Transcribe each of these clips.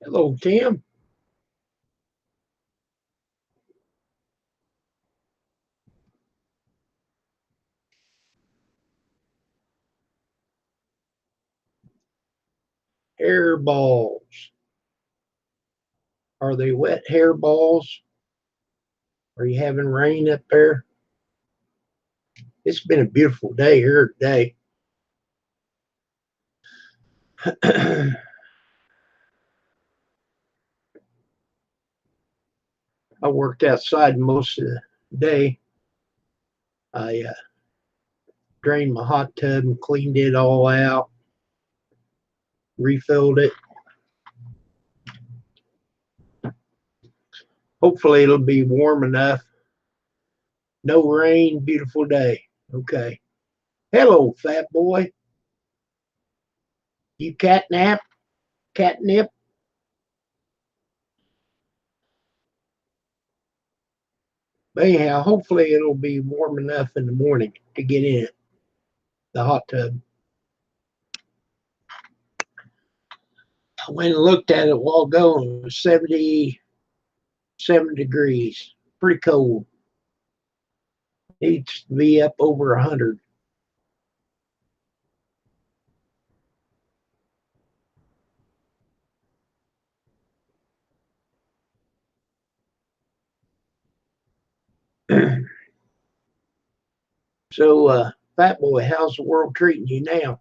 Hello, Tim. Hairballs. Are they wet hairballs? Are you having rain up there? It's been a beautiful day here today. I worked outside most of the day. I drained my hot tub and cleaned it all out, refilled it. Hopefully, it'll be warm enough. No rain, beautiful day. Okay. Hello, fat boy. You catnip? But anyhow, hopefully it'll be warm enough in the morning to get in it, the hot tub. I went and looked at it a while ago and it was 77 degrees. Pretty cold. Needs to be up over 100. So, fat boy, how's the world treating you now?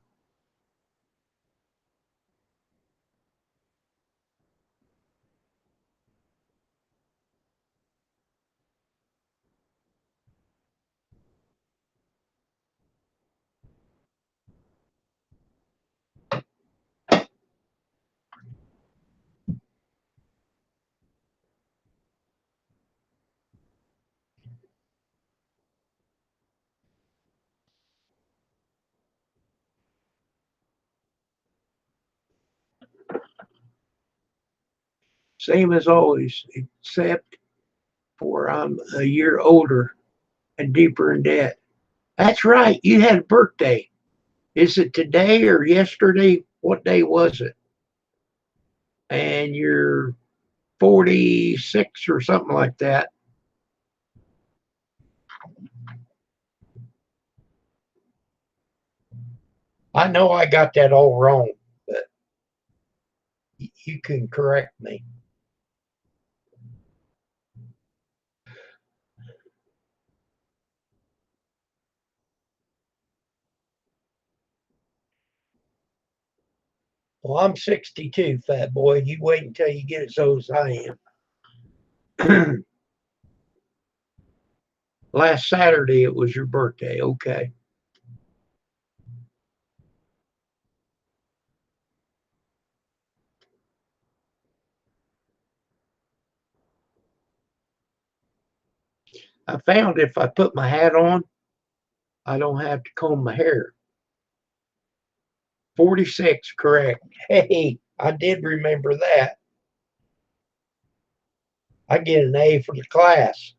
Same as always, except for I'm a year older and deeper in debt. That's right, you had a birthday. Is it today or yesterday? What day was it? And you're 46 or something like that. I know I got that all wrong, but you can correct me. Well, I'm 62, fat boy. You wait until you get as old as I am. Last Saturday, it was your birthday. Okay. I found if I put my hat on, I don't have to comb my hair. 46, correct. Hey, I did remember that. I get an A for the class.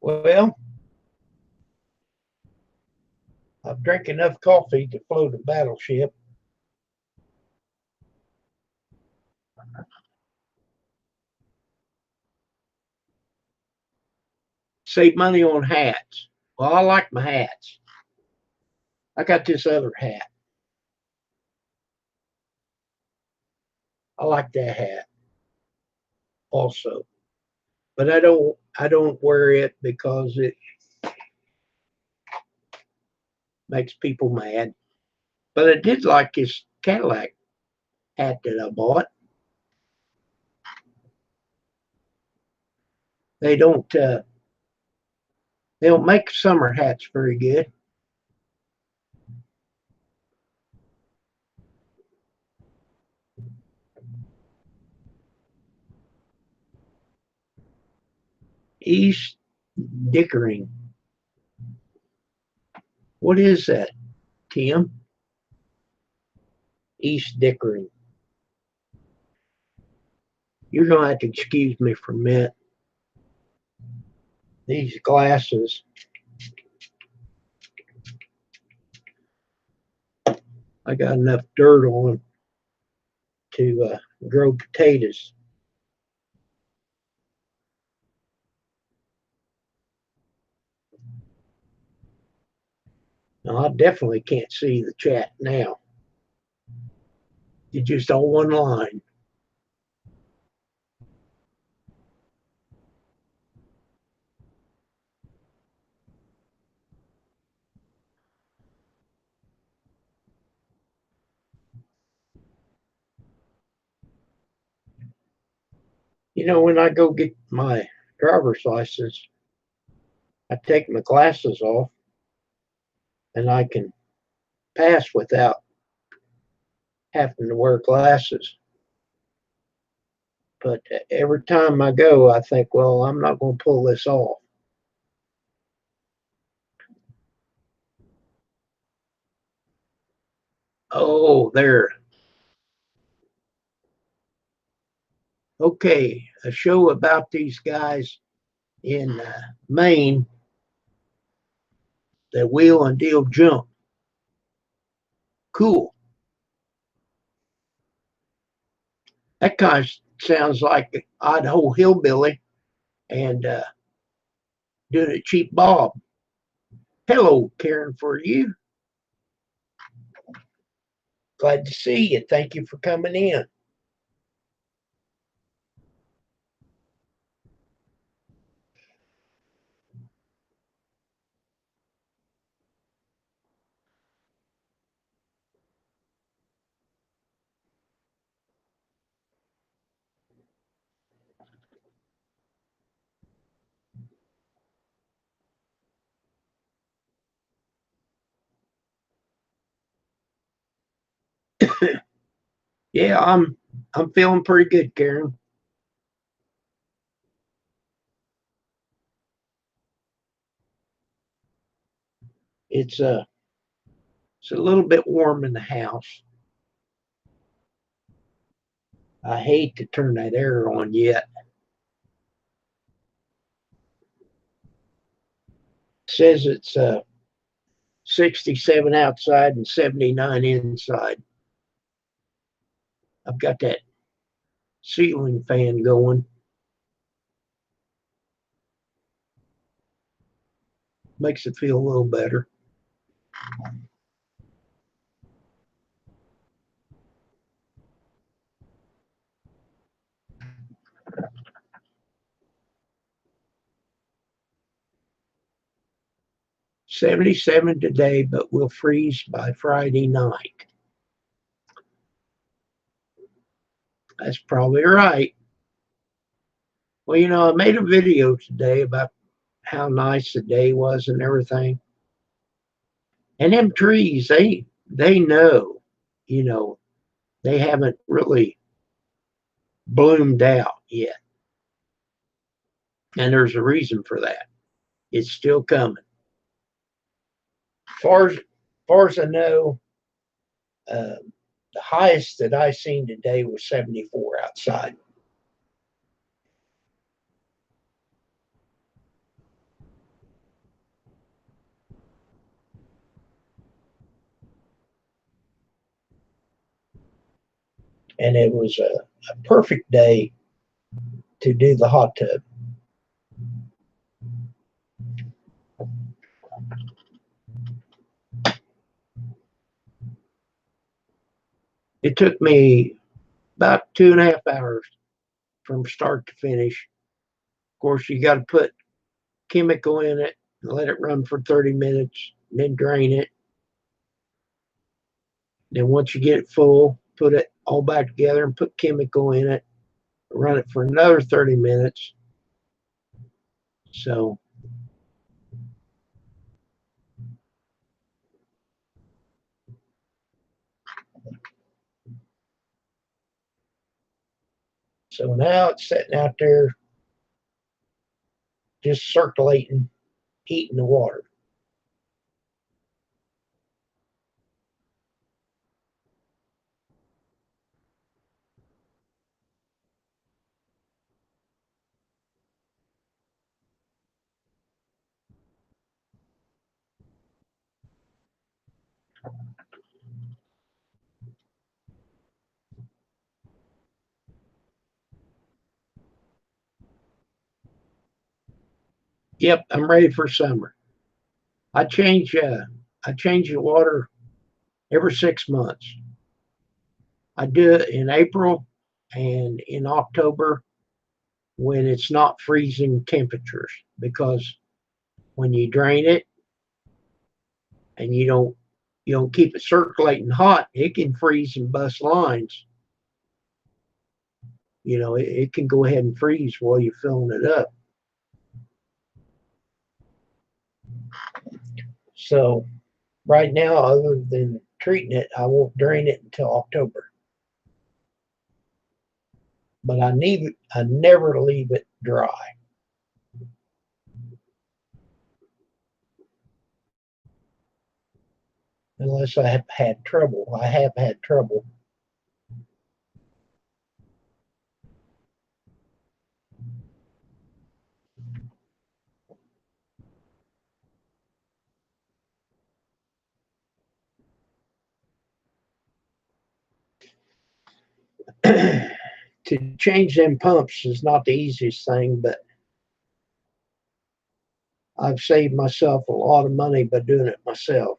Well, I've drank enough coffee to float a battleship. Save money on hats. Well, I like my hats. I got this other hat. I like that hat also, but I don't wear it because it makes people mad. But I did like his Cadillac hat that I bought. They don't uh, they don't make summer hats very good. East Dickering. What is that, Tim? East Dickering. You're gonna have to excuse me for a minute. These glasses, I got enough dirt on them to grow potatoes. Now, I definitely can't see the chat now. It's just on one line. You know, when I go get my driver's license, I take my glasses off and I can pass without having to wear glasses. But every time I go, I think, well, I'm not going to pull this off. Oh, there. Okay, a show about these guys in Maine that wheel and deal jump. Cool. That kind of sounds like Idaho hillbilly and doing a cheap bob. Hello, Karen, for you. Glad to see you. Thank you for coming in. Yeah, I'm feeling pretty good, Karen. It's it's a little bit warm in the house. I hate to turn that air on yet. It says it's 67 outside and 79 inside. I've got that ceiling fan going. Makes it feel a little better. 77 today, but will freeze by Friday night. That's probably right. Well, you know, I made a video today about how nice the day was and everything. And them trees, they know, you know, they haven't really bloomed out yet. And there's a reason for that. It's still coming. Far as I know, uh, the highest that I seen today was 74 outside. And it was a perfect day to do the hot tub. It took me about 2.5 hours from start to finish. Of course, you got to put chemical in it and let it run for 30 minutes, and then drain it. Then once you get it full, put it all back together and put chemical in it, run it for another 30 minutes. So now it's sitting out there just circulating, heating the water. Yep, I'm ready for summer. I change the water every 6 months. I do it in April and in October when it's not freezing temperatures, because when you drain it and you don't keep it circulating hot, it can freeze and bust lines. It can go ahead and freeze while you're filling it up. So right now, other than treating it, I won't drain it until October. But I never leave it dry. Unless I have had trouble. I have had trouble. To change them pumps is not the easiest thing, but I've saved myself a lot of money by doing it myself.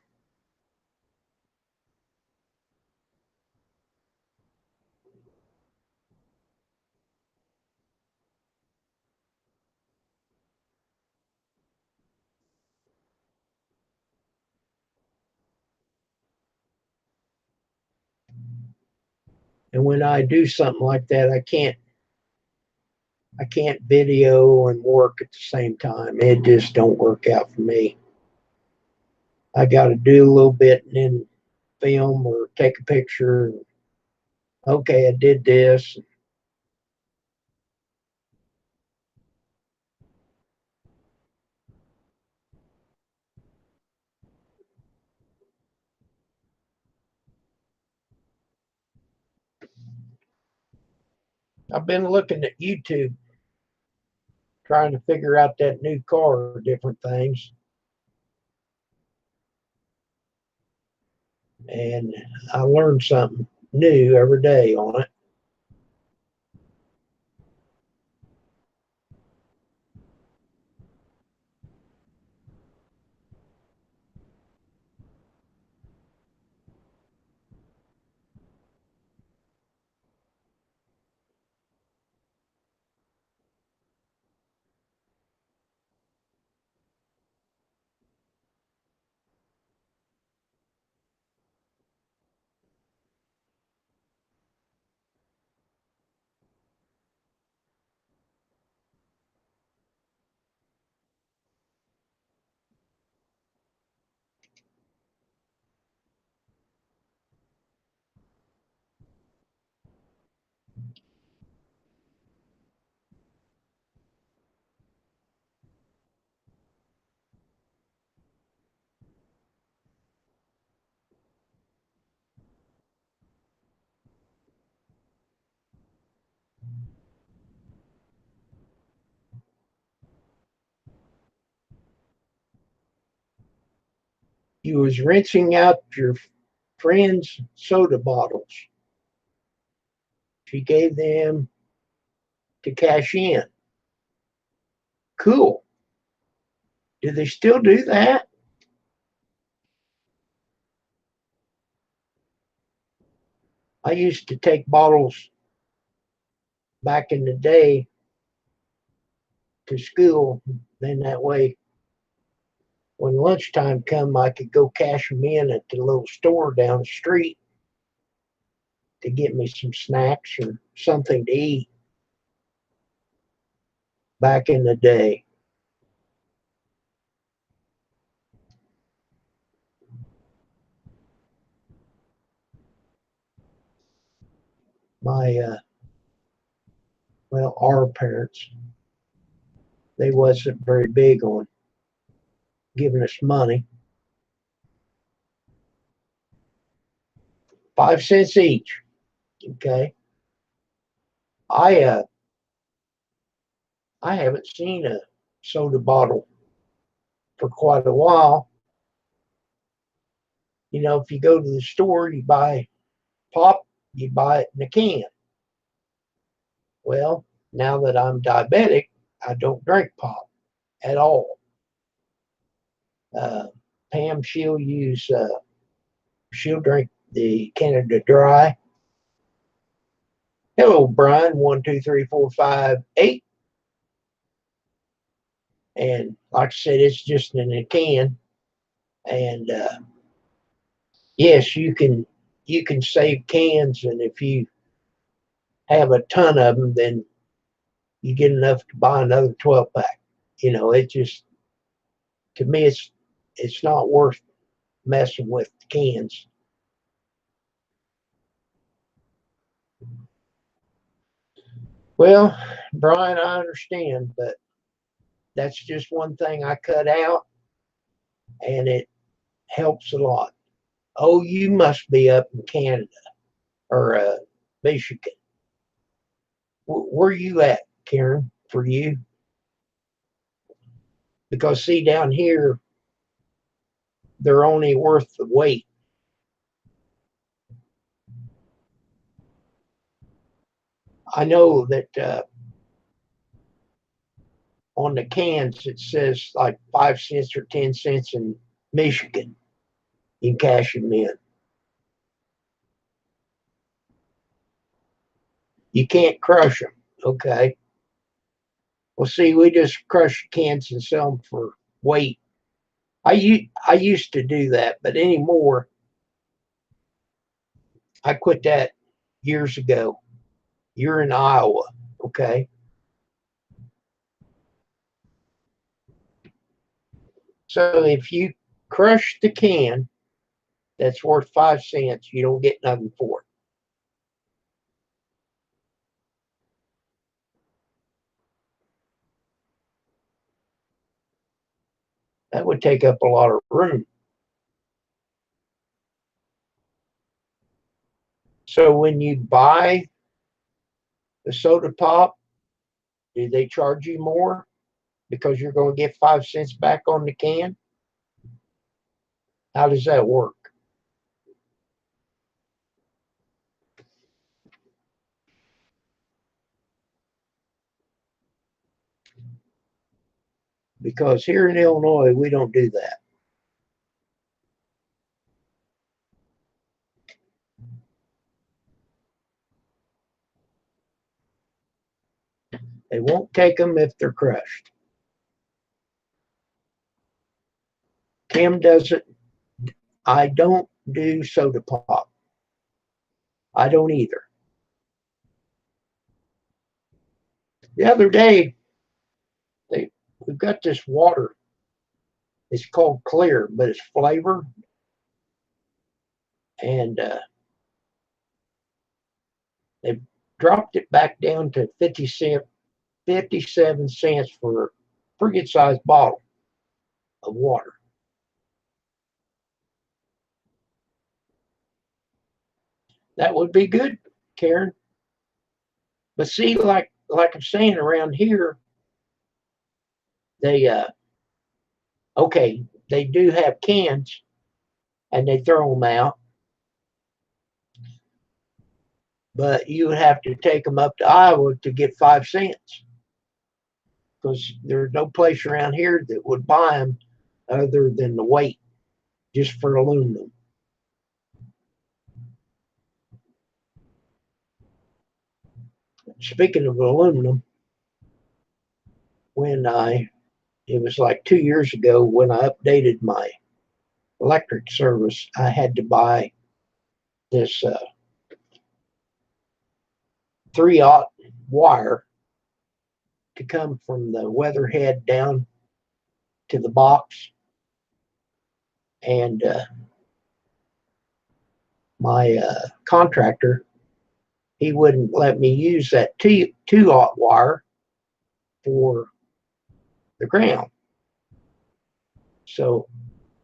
And when I do something like that, I can't video and work at the same time. It just don't work out for me. I got to do a little bit and then film or take a picture. And, okay, I did this. I've been looking at YouTube trying to figure out that new car, different things. And I learned something new every day on it. You was rinsing out your friend's soda bottles. She gave them to cash in. Cool. Do they still do that? I used to take bottles back in the day to school. Then that way, when lunchtime come, I could go cash them in at the little store down the street to get me some snacks or something to eat back in the day. My well, our parents, they wasn't very big on giving us money. 5 cents each. Okay. I uh I haven't seen a soda bottle for quite a while. You know, if you go to the store, you buy pop, you buy it in a can. Well, now that I'm diabetic, I don't drink pop at all. Uh, Pam, she'll drink the Canada Dry. Hello, Brian. 1, 2, 3, 4, 5, 8. And like I said, it's just in a can. And yes, you can save cans, and if you have a ton of them, then you get enough to buy another 12 pack. You know, it just, to me, it's not worth messing with cans. Well, Brian, I understand, but that's just one thing I cut out, and it helps a lot. Oh, you must be up in Canada or Michigan. Where you at, Karen? For you? Because see, down here they're only worth the weight. I know that on the cans it says like 5 cents or 10 cents in Michigan. You can cash them in. You can't crush them. Okay. Well, see, we just crush cans and sell them for weight. I used to do that, but anymore, I quit that years ago. You're in Iowa, okay? So if you crush the can that's worth 5 cents, you don't get nothing for it. That would take up a lot of room. So when you buy the soda pop, do they charge you more because you're going to get 5 cents back on the can? How does that work? Because here in Illinois, we don't do that. They won't take them if they're crushed. Kim doesn't. I don't do soda pop. I don't either. The other day, we've got this water. It's called clear, but it's flavored. And they dropped it back down to 57 cents for a pretty good sized bottle of water. That would be good, Karen. But see, like I'm saying, around here, they okay, they do have cans and they throw them out, but you would have to take them up to Iowa to get 5 cents because there's no place around here that would buy them other than the weight, just for aluminum. speaking of aluminum, it was like 2 years ago when I updated my electric service, I had to buy this 3/0 wire to come from the weather head down to the box. And my contractor, he wouldn't let me use that 2/0 wire for the ground. So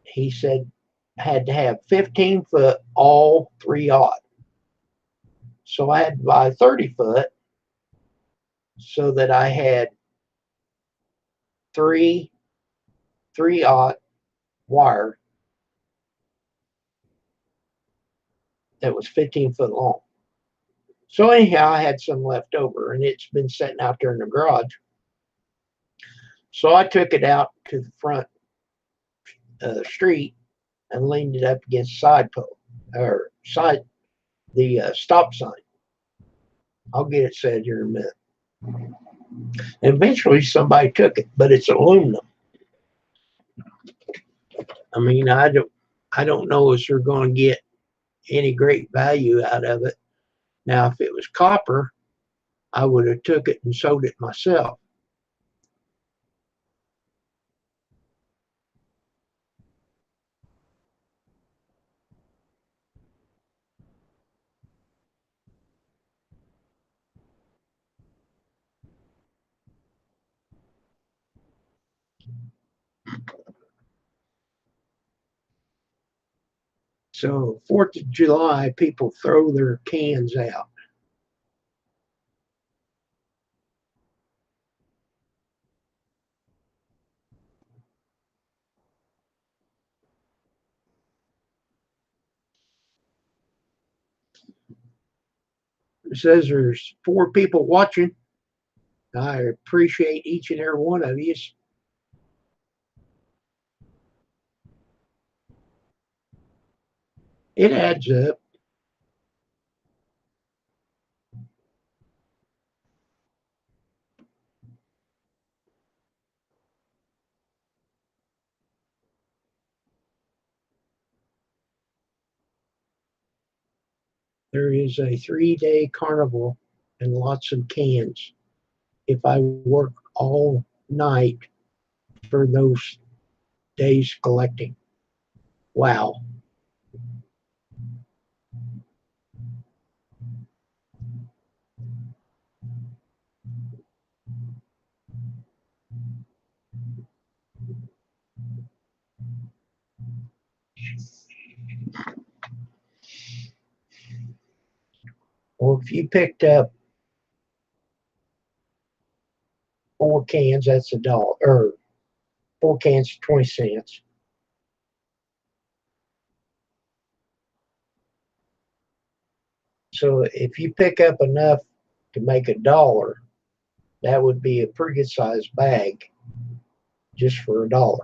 he said I had to have 15 foot all 3/0. So I had to buy 30 foot so that I had 3/0 wire that was 15 foot long. So anyhow, I had some left over, and it's been sitting out there in the garage. So I took it out to the front street and leaned it up against the side pole or the stop sign. I'll get it set here in a minute. And eventually, somebody took it, but it's aluminum. I mean, I don't know if they're going to get any great value out of it. Now, if it was copper, I would have took it and sold it myself. So 4th of July, people throw their cans out. It says there's 4 people watching. I appreciate each and every one of you. It adds up. There is a 3-day carnival and lots of cans. If I work all night for those days collecting. Wow. Well, if you picked up 4 cans, that's $1. Or 4 cans, 20 cents. So if you pick up enough to make $1, that would be a pretty good sized bag just for $1.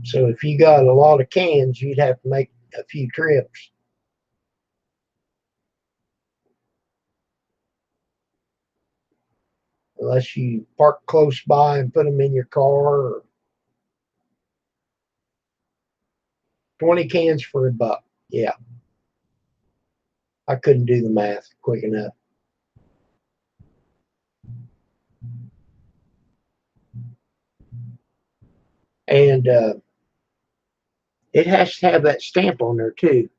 So if you got a lot of cans, you'd have to make a few trips. Unless you park close by and put them in your car. Or 20 cans for $1. Yeah, I couldn't do the math quick enough. And it has to have that stamp on there too.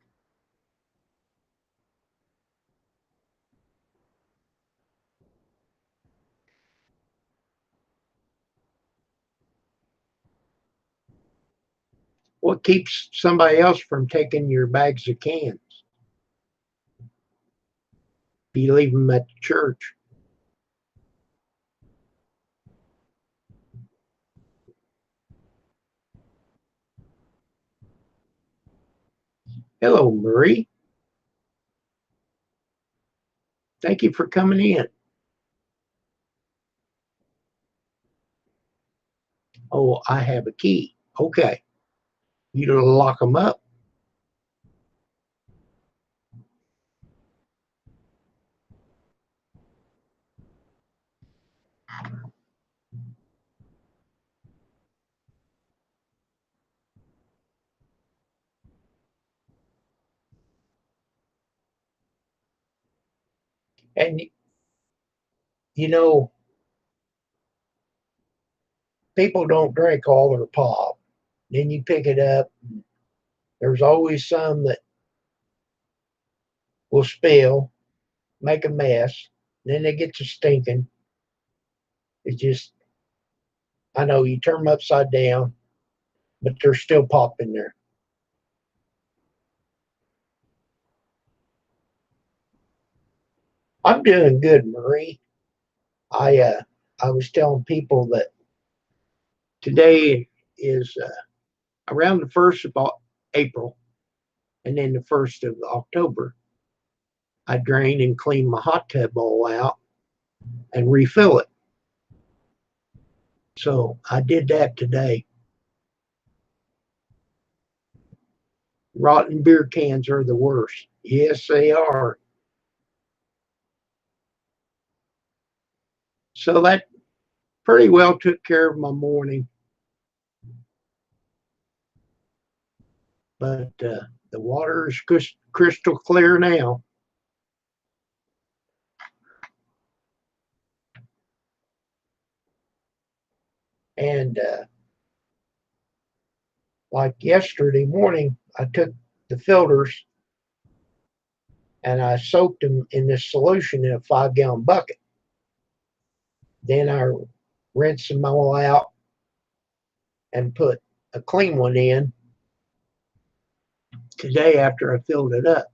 What keeps somebody else from taking your bags of cans? You leave them at the church. Hello, Marie. Thank you for coming in. Oh, I have a key. Okay. You don't lock them up. And you know, people don't drink all their pop. Then you pick it up. There's always some that will spill, make a mess. Then they get to stinking. It just, I know you turn them upside down, but there's still pop in there. I'm doing good, Marie. I was telling people that today is around the first of April, and then the first of October. I drain and clean my hot tub all out and refill it. So I did that today. Rotten beer cans are the worst. Yes, they are. So that pretty well took care of my morning. But the water is crystal clear now. And like yesterday morning, I took the filters and I soaked them in this solution in a 5 gallon bucket. Then I rinsed them all out and put a clean one in today after I filled it up.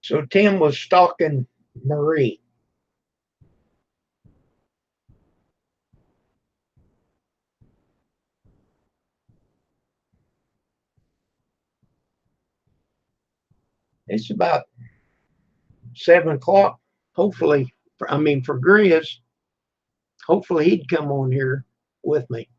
So Tim was stalking Marie. It's about 7 o'clock. Hopefully, I mean, for Grizz, hopefully he'd come on here with me.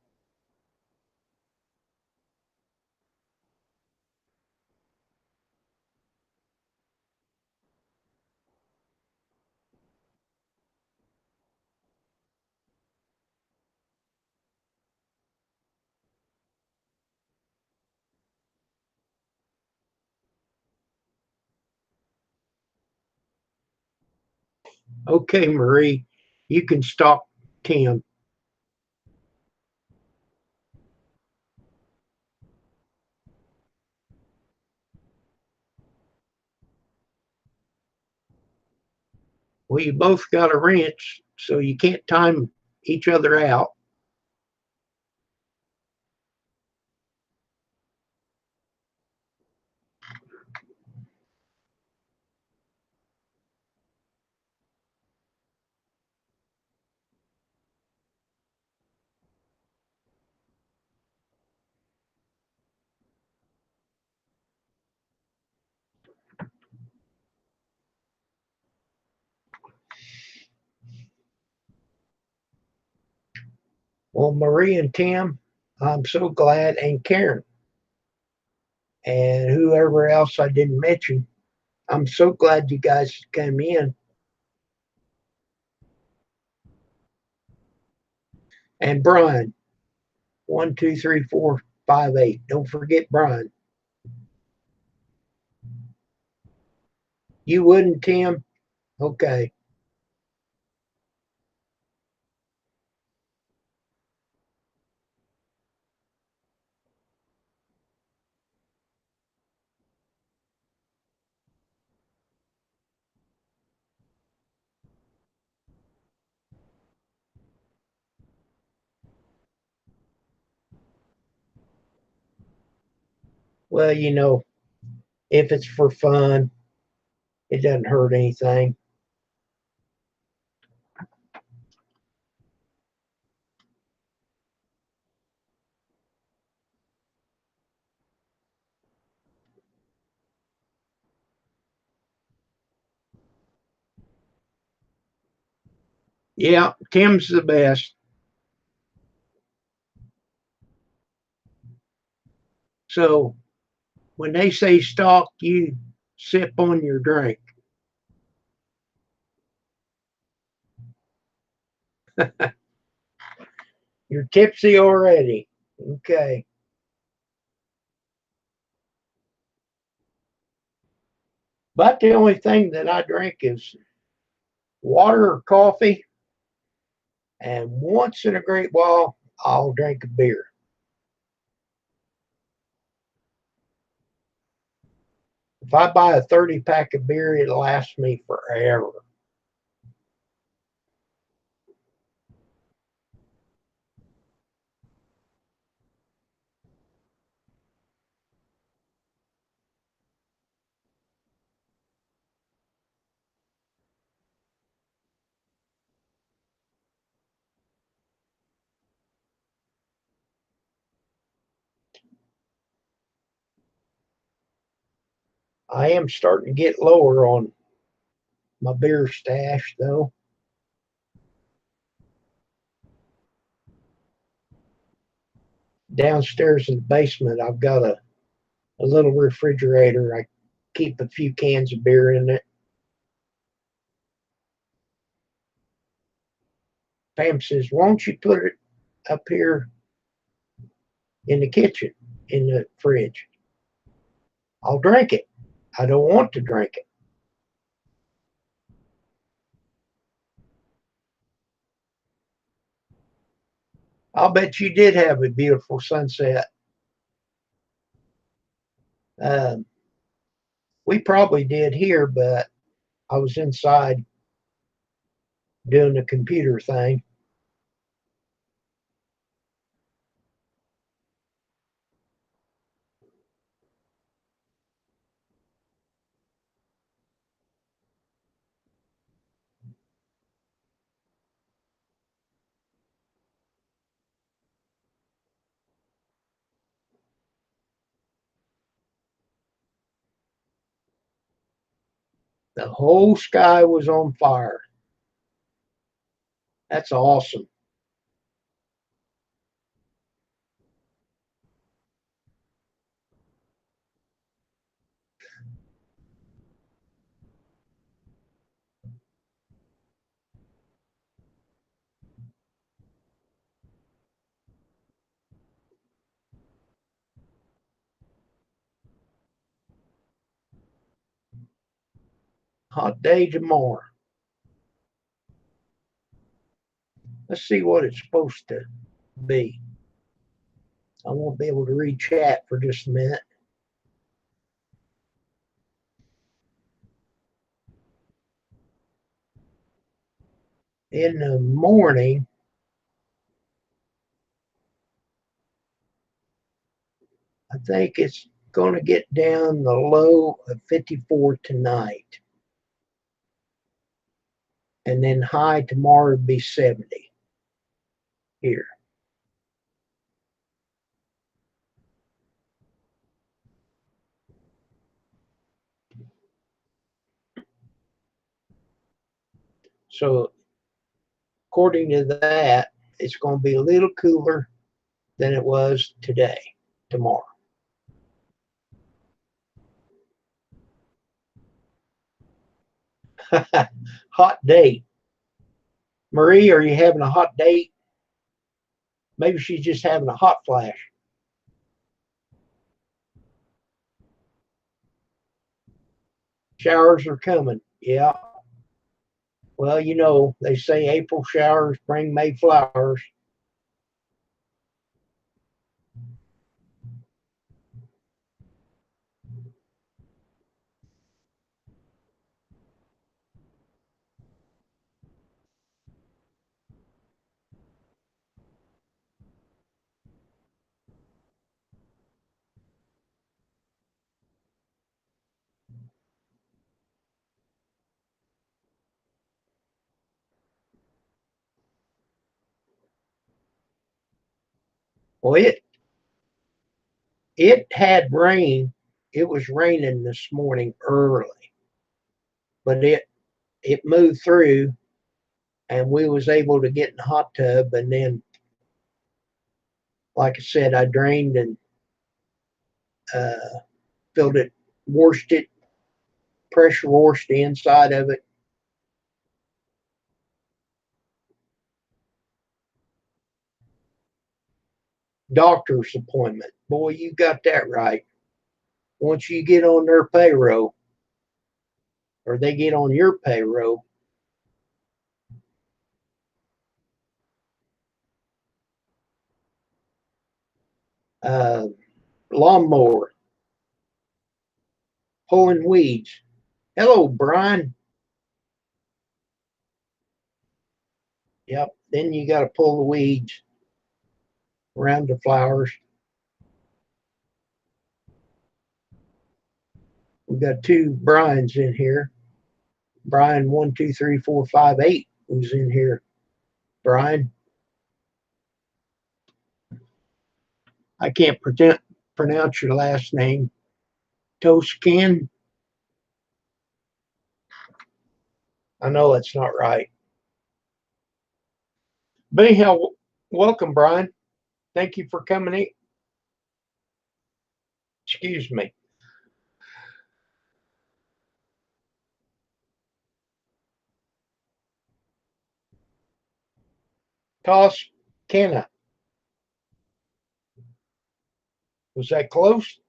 Okay, Marie, you can stalk Tim. Well, you both got a wrench, so you can't time each other out. Well, Marie and Tim, I'm so glad, and Karen, and whoever else I didn't mention, I'm so glad you guys came in. And Brian, 1, 2, 3, 4, 5, 8. Don't forget Brian. You wouldn't, Tim? Okay. Well, if it's for fun, it doesn't hurt anything. Yeah, Tim's the best. So when they say stalk, you sip on your drink. You're tipsy already. Okay. But the only thing that I drink is water or coffee. And once in a great while, I'll drink a beer. If I buy a 30 pack of beer, it lasts me forever. I am starting to get lower on my beer stash, though. Downstairs in the basement, I've got a little refrigerator. I keep a few cans of beer in it. Pam says, "Won't you put it up here in the kitchen, in the fridge?" I'll drink it. I don't want to drink it. I'll bet you did have a beautiful sunset. Um, we probably did here, but I was inside doing the computer thing. The whole sky was on fire. That's awesome. Hot day tomorrow. Let's see what it's supposed to be. I won't be able to read chat for just a minute. In the morning, I think it's going to get down the low of 54 tonight. And then high tomorrow would be 70 here. So, according to that, it's going to be a little cooler than it was today, tomorrow. Hot date. Marie, are you having a hot date? Maybe she's just having a hot flash. Showers are coming. Yeah. Well, you know, they say April showers bring May flowers. Well, it had rain. It was raining this morning early, but it moved through and we was able to get in the hot tub, and then, like I said, I drained and uh, filled it, washed it, pressure washed the inside of it. Doctor's appointment. Boy, you got that right. Once you get on their payroll, or they get on your payroll, uh, lawnmower, pulling weeds. Hello, Brian. Yep. Then you got to pull the weeds around the flowers. We've got two Brian's in here. Brian 123458 was in here. Brian, I can't pronounce your last name. Toscan. I know that's not right. But anyhow, welcome, Brian. Thank you for coming in. Excuse me. Toscana. Was that close?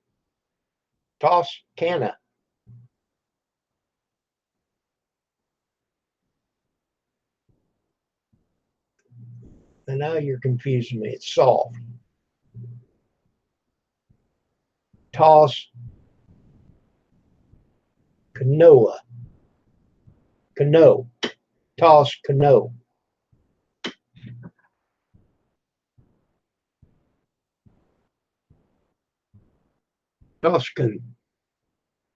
Toscana. And now you're confusing me. It's soft. Toss canoa. Canoe. Toss canoe. Toscan.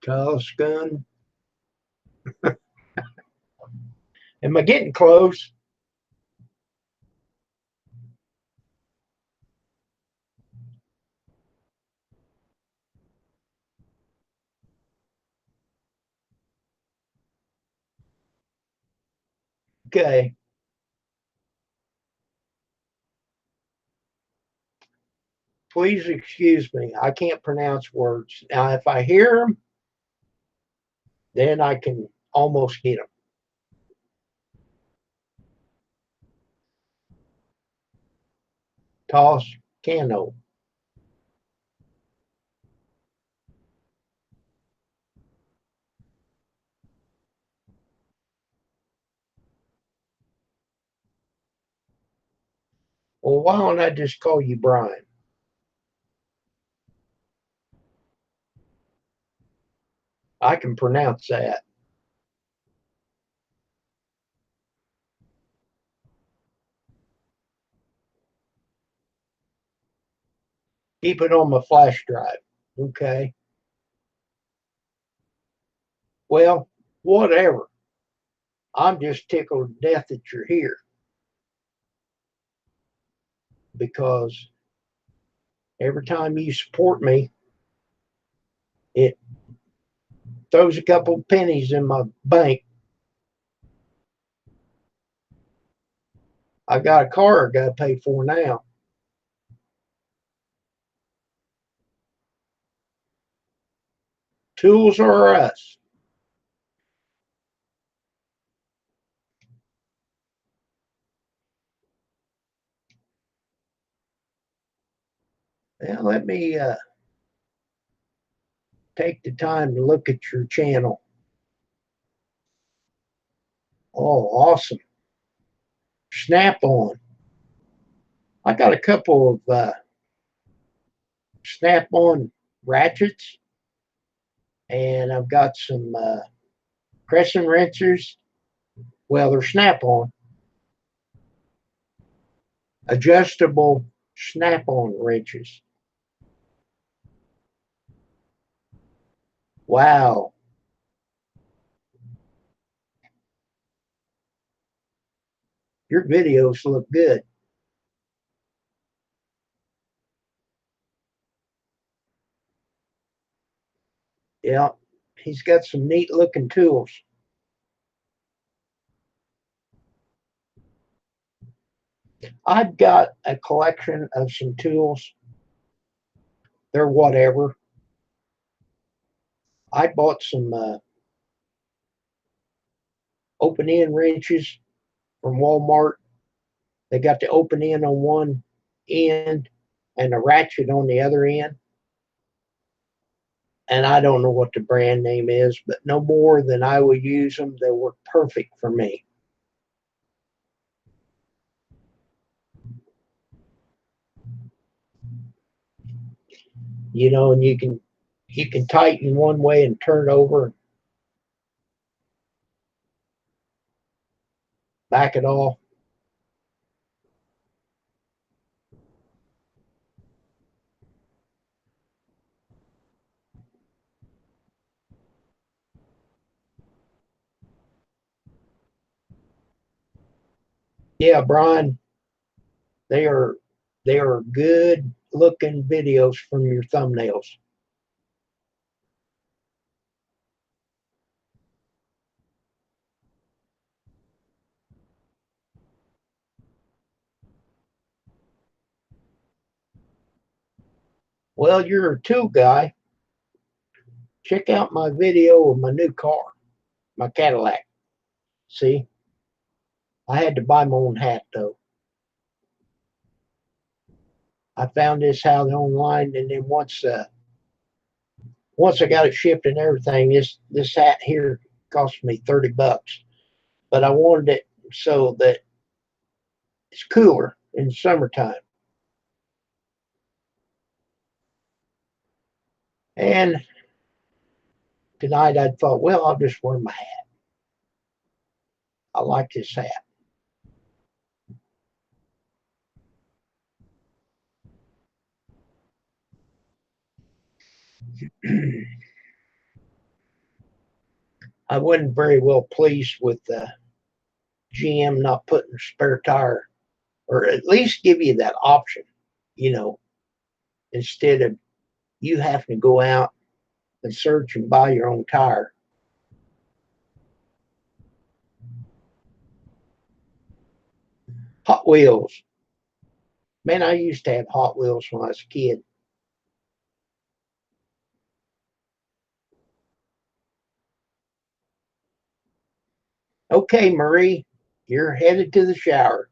Toscan. Am I getting close? Okay. Please excuse me. I can't pronounce words. Now, if I hear them, then I can almost get them. Toscano. Well, why don't I just call you Brian? I can pronounce that. Keep it on my flash drive. Okay. Well, whatever. I'm just tickled to death that you're here because every time you support me, it throws a couple pennies in my bank. I got a car I got to pay for now. Tools are us. Now, let me take the time to look at your channel. Oh, awesome. Snap on. I got a couple of snap on ratchets, and I've got some crescent wrenchers. Well, they're snap on, adjustable snap on wrenches. Wow. Your videos look good. Yeah, he's got some neat looking tools. I've got a collection of some tools. They're whatever. I bought some open end wrenches from Walmart. They got the open end on one end and a ratchet on the other end. And I don't know what the brand name is, but no more than I would use them. They work perfect for me. And you can tighten one way and turn over, back it off. Yeah, Brian, they are they are good looking videos from your thumbnails. Well, you're a tool guy. Check out my video of my new car, my Cadillac. See, I had to buy my own hat though. I found this house online, and then once I got it shipped and everything, this hat here cost me $30. But I wanted it so that it's cooler in the summertime. And tonight I thought, well, I'll just wear my hat. I like this hat. I wasn't very well pleased with GM not putting a spare tire, or at least give you that option, you know, instead of you having to go out and search and buy your own tire. Hot Wheels. Man, I used to have Hot Wheels when I was a kid. Okay, Marie, you're headed to the shower.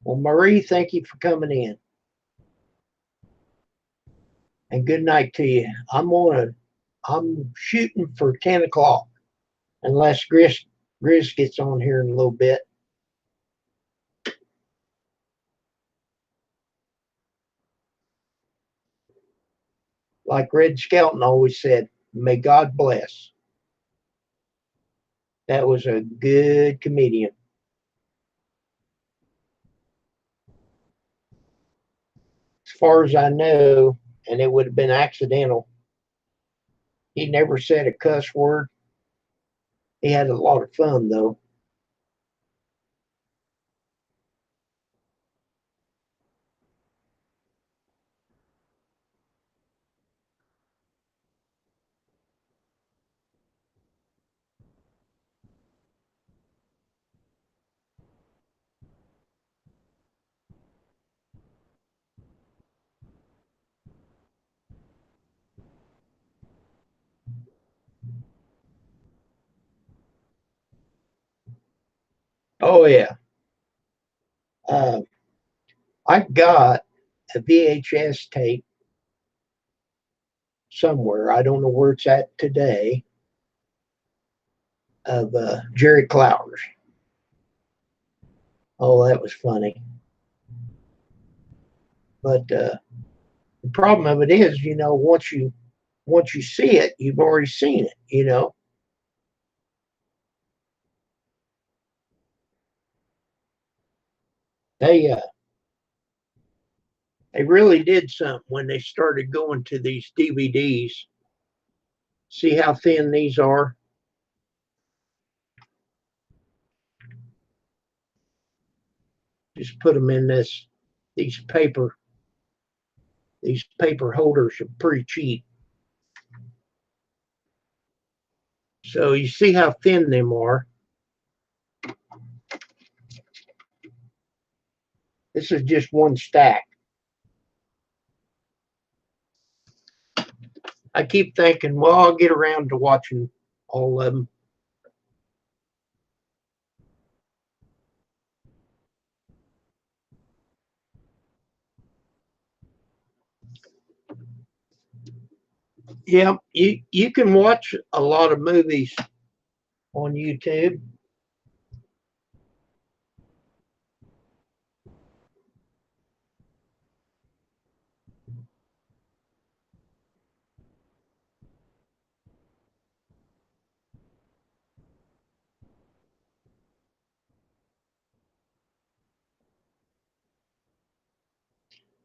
Well, Marie, thank you for coming in. And good night to you. I'm shooting for 10 o'clock, unless Grizz gets on here in a little bit. Like Red Skelton always said, may God bless. That was a good comedian. As far as I know, and it would have been accidental. He never said a cuss word. He had a lot of fun though. Oh yeah. Uh, I got a VHS tape somewhere. I don't know where it's at today, of Jerry Clowers. Oh, that was funny. But the problem of it is, once you see it, you've already seen it. They really did something when they started going to these DVDs. See how thin these are? Just put them in these paper these paper holders are pretty cheap. So you see how thin them are. This is just one stack. I keep thinking, well, I'll get around to watching all of them. Yeah, you can watch a lot of movies on YouTube.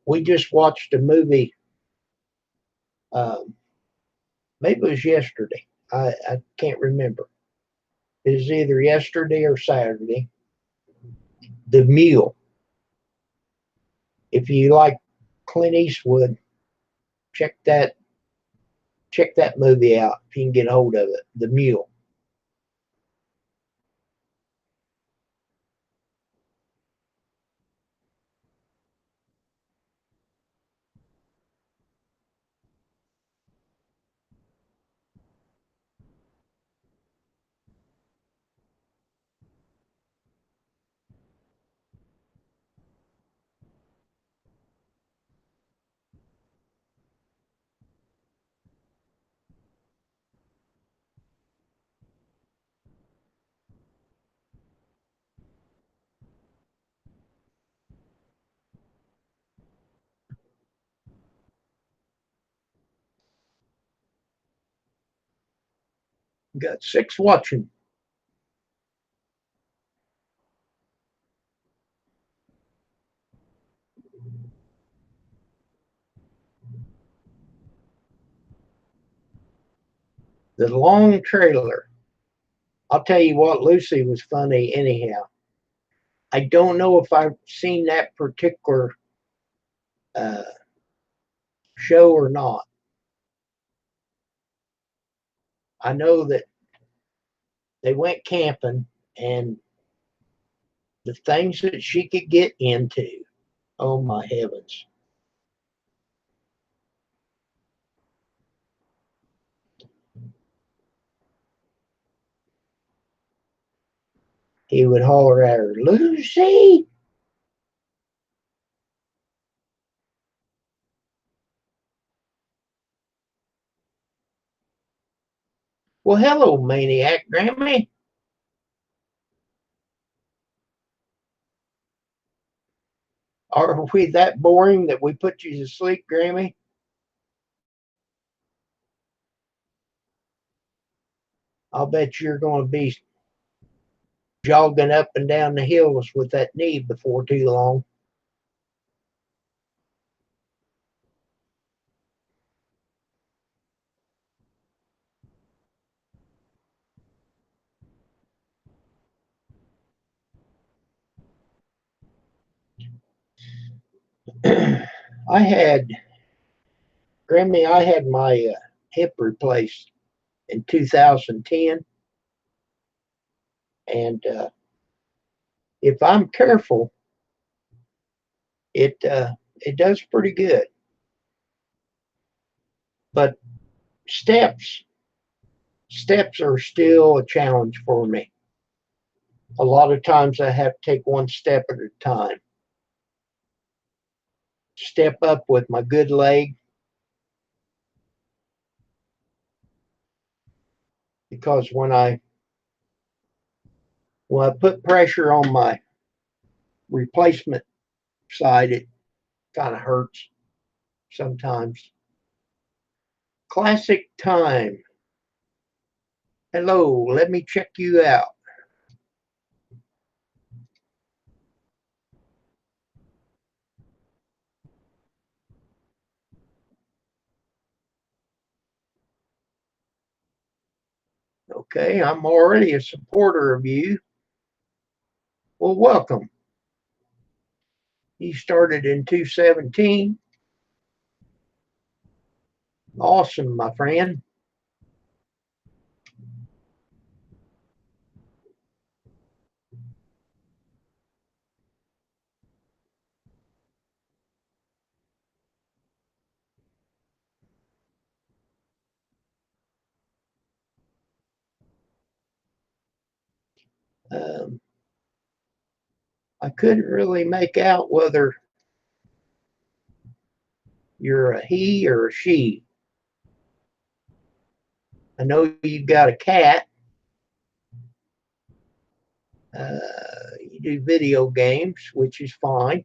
We just watched a movie. Um, Maybe it was yesterday. I can't remember. It was either yesterday or Saturday. The Mule. If you like Clint Eastwood, check that movie out if you can get a hold of it. The Mule. Got 6 watching. The long trailer. I'll tell you what, Lucy was funny anyhow. I don't know if I've seen that particular uh, show or not. I know that they went camping and the things that she could get into. Oh my heavens. He would holler at her, Lucy. Well, hello, maniac Grammy. Are we that boring that we put you to sleep, Grammy? I'll bet you're going to be jogging up and down the hills with that knee before too long. I had, Grammy, I had my hip replaced in 2010. And if I'm careful, it does pretty good. But steps steps are still a challenge for me. A lot of times I have to take one step at a time. Step up with my good leg because when I put pressure on my replacement side, it kind of hurts sometimes. Classic time. Hello, let me check you out. Okay, I'm already a supporter of you. Well, welcome. You started in 2017. Awesome, my friend. Um, I couldn't really make out whether you're a he or a she. I know you've got a cat. You do video games, which is fine.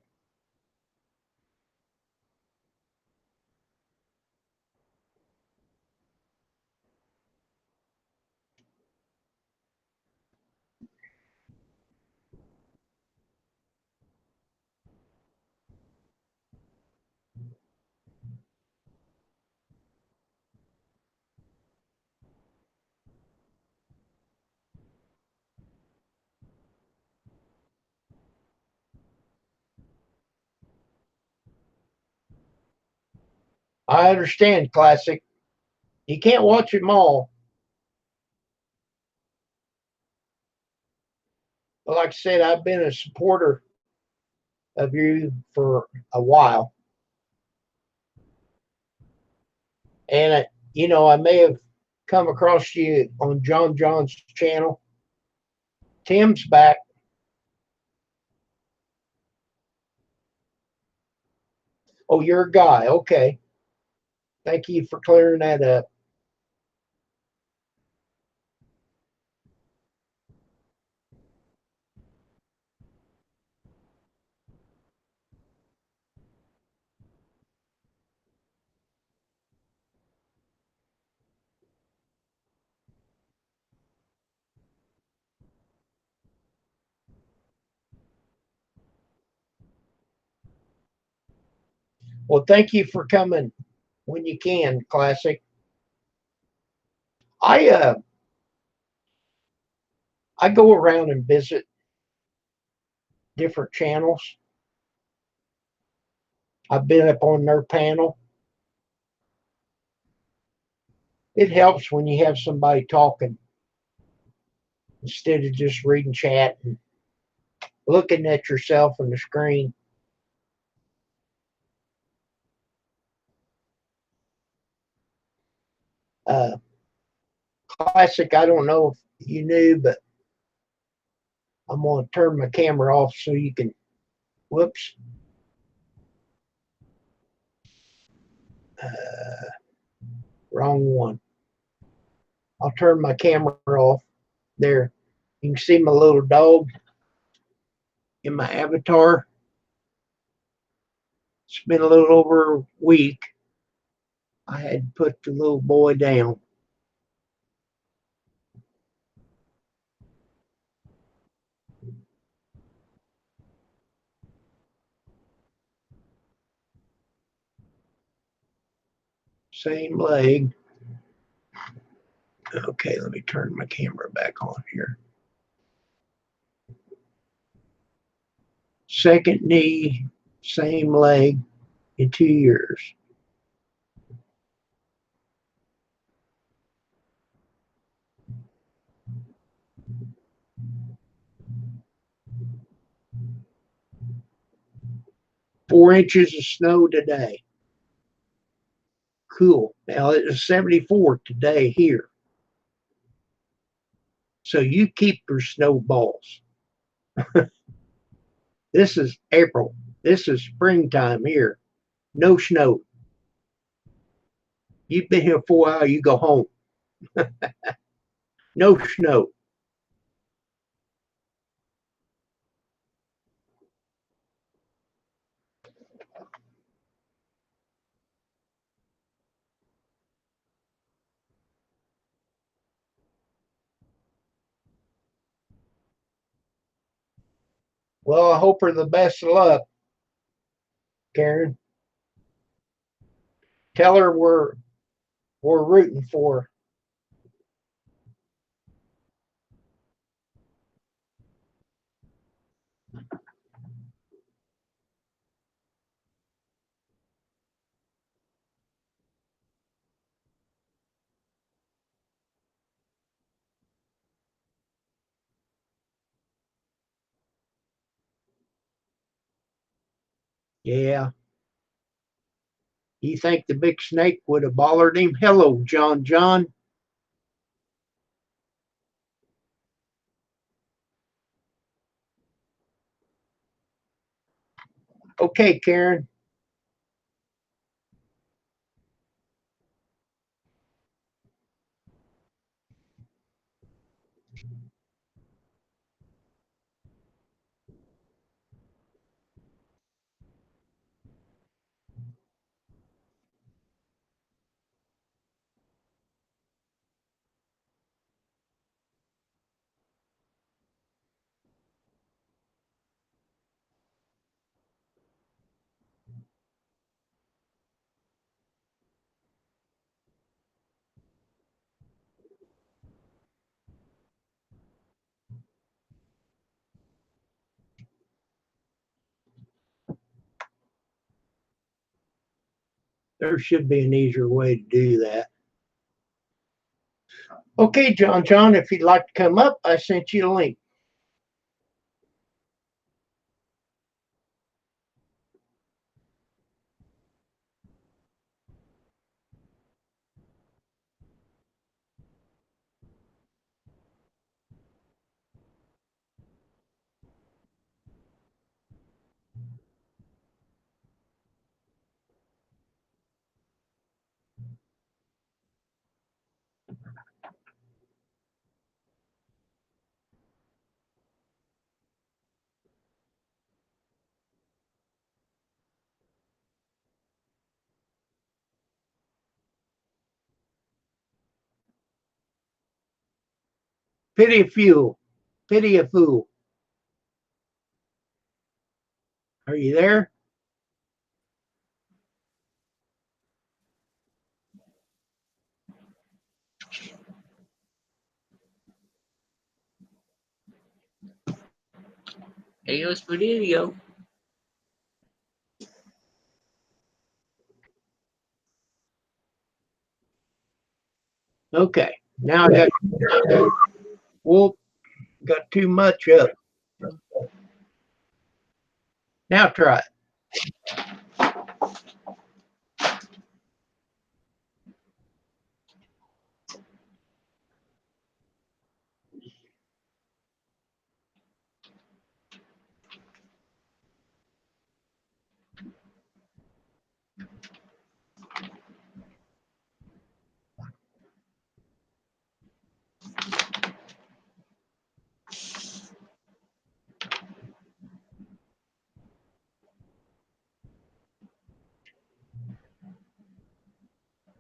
I understand, Classic. You can't watch them all. But like I said, I've been a supporter of you for a while. And, I may have come across you on John's channel. Tim's back. Oh, you're a guy. Okay. Thank you for clearing that up. Well, thank you for coming when you can, Classic. I I go around and visit different channels. I've been up on their panel. It helps when you have somebody talking instead of just reading chat and looking at yourself on the screen. Uh, Classic, I don't know if you knew, but I'm going to turn my camera off so you can. Whoops. Uh, Wrong one. I'll turn my camera off. There. You can see my little dog in my avatar. It's been a little over a week. I had put the little boy down. Same leg. Okay, let me turn my camera back on here. Second knee, same leg in 2 years. Four inches of snow today. Cool. Now it is 74 today here. So you keep your snowballs. This is April. This is springtime here. No snow. You've been here 4 hours, you go home. No snow. Well, I hope her the best of luck, Karen. Tell her we're rooting for her. Yeah. You think the big snake would have bothered him? Hello, John. Okay, Karen. There should be an easier way to do that. Okay, John, if you'd like to come up, I sent you a link. Pity a fool. Pity a fool. Are you there? Adios, Fidelio. Okay. Now I got whoop, got too much up. Now try it.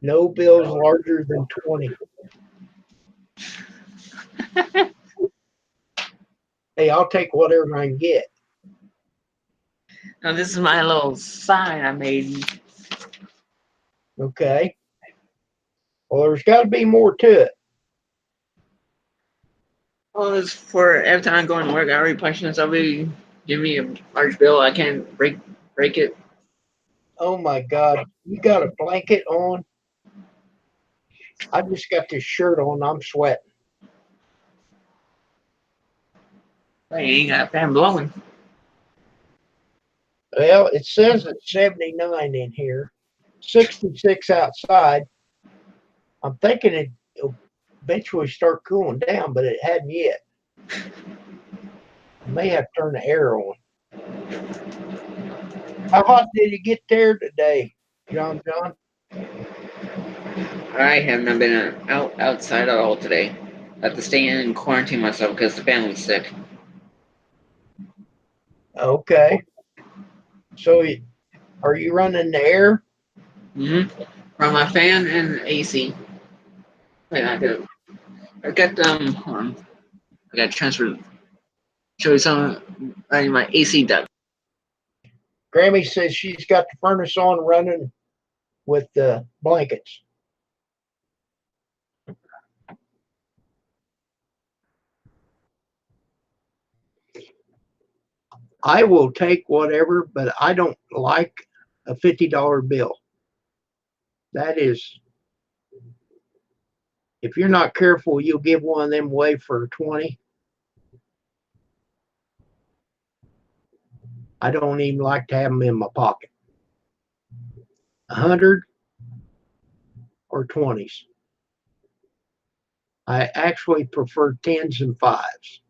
No bills larger than 20. Hey, I'll take whatever I can get. Now this is my little sign I made. Okay. Well, there's got to be more to it. Well, it's for every time I go to work, I already punching somebody, give me a large bill. I can't break it. Oh my God. You got a blanket on? I just got this shirt on. I'm sweating. I ain't got a fan blowing. Well, it says it's 79 in here, 66 outside. I'm thinking it'll eventually start cooling down, but it hadn't yet. I may have to turn the air on. How hot did it get there today, John? I have not been outside at all today. I have to stay in and quarantine myself because the family's sick. Okay. So are you running the air? From my fan and AC. Wait, I got hold on. I got transferred. Show you some running my AC duct. Grammy says she's got the furnace on running with the blankets. I will take whatever, but I don't like a $50 bill. That is, if you're not careful, you'll give one of them away for 20. I don't even like to have them in my pocket. 100 or 20s. I actually prefer 10s and 5s.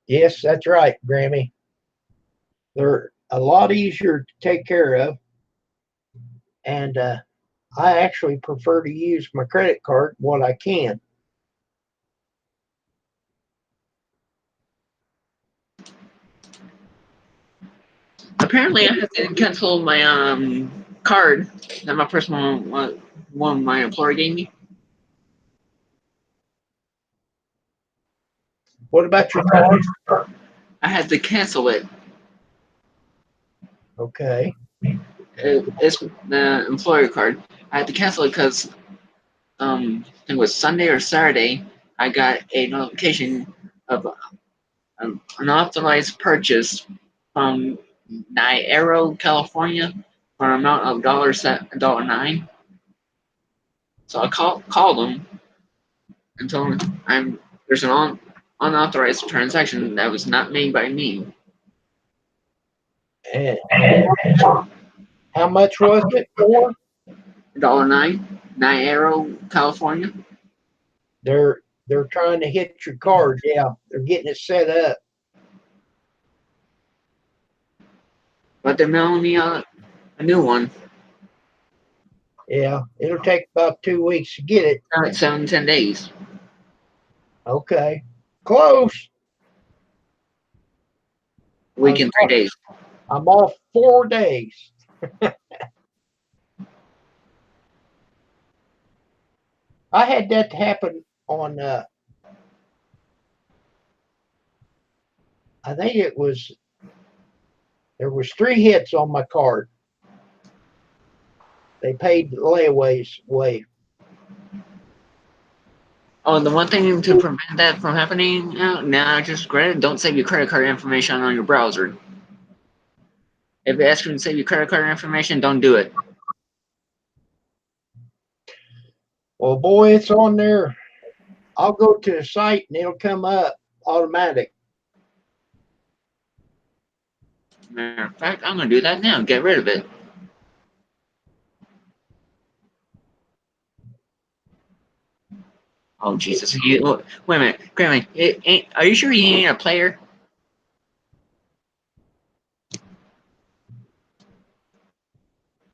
Yes, that's right, Grammy. They're a lot easier to take care of, and I actually prefer to use my credit card when I can. Apparently, I had to cancel my card that my personal one my employer gave me. What about your card? I had to cancel it. Okay. It's the employer card. I had to cancel it because I think it was Sunday or Saturday. I got a notification of an unauthorized purchase from Nairo, California, for an amount of $1.09. So I called them and told them there's an unauthorized transaction that was not made by me. And how much was it for? $1.09, Nairo, California. They're trying to hit your card. Yeah, they're getting it set up. But they're mailing me a new one. Yeah, it'll take about 2 weeks to get it. Like 7-10 days. Okay, close. Week and 3 days. I'm off 4 days. I had that happen on. I think it was there was 3 hits on my card. They paid layaways way. Oh, the one thing to prevent that from happening now just granted, don't save your credit card information on your browser. If it asks you to save your credit card information, don't do it. Well, boy, it's on there. I'll go to the site and it'll come up automatic. Matter of fact, I'm gonna do that now. Get rid of it. Oh Jesus! Wait a minute, Grandma. Are you sure you ain't a player?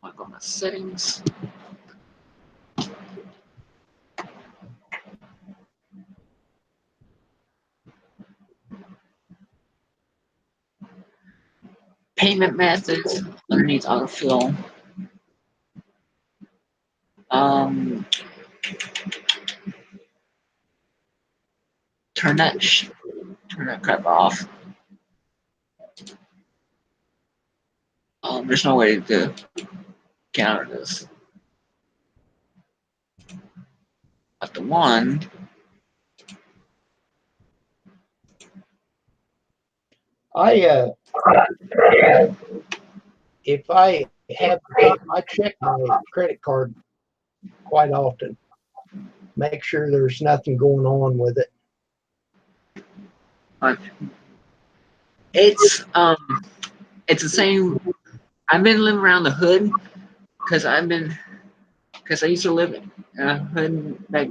I'll go to my settings. Payment methods underneath autofill. Um, turn that crap off. There's no way to counter this. But the one. I if I have I check my credit card quite often. Make sure there's nothing going on with it. It's the same. I've been living around the hood because I used to live in a hood like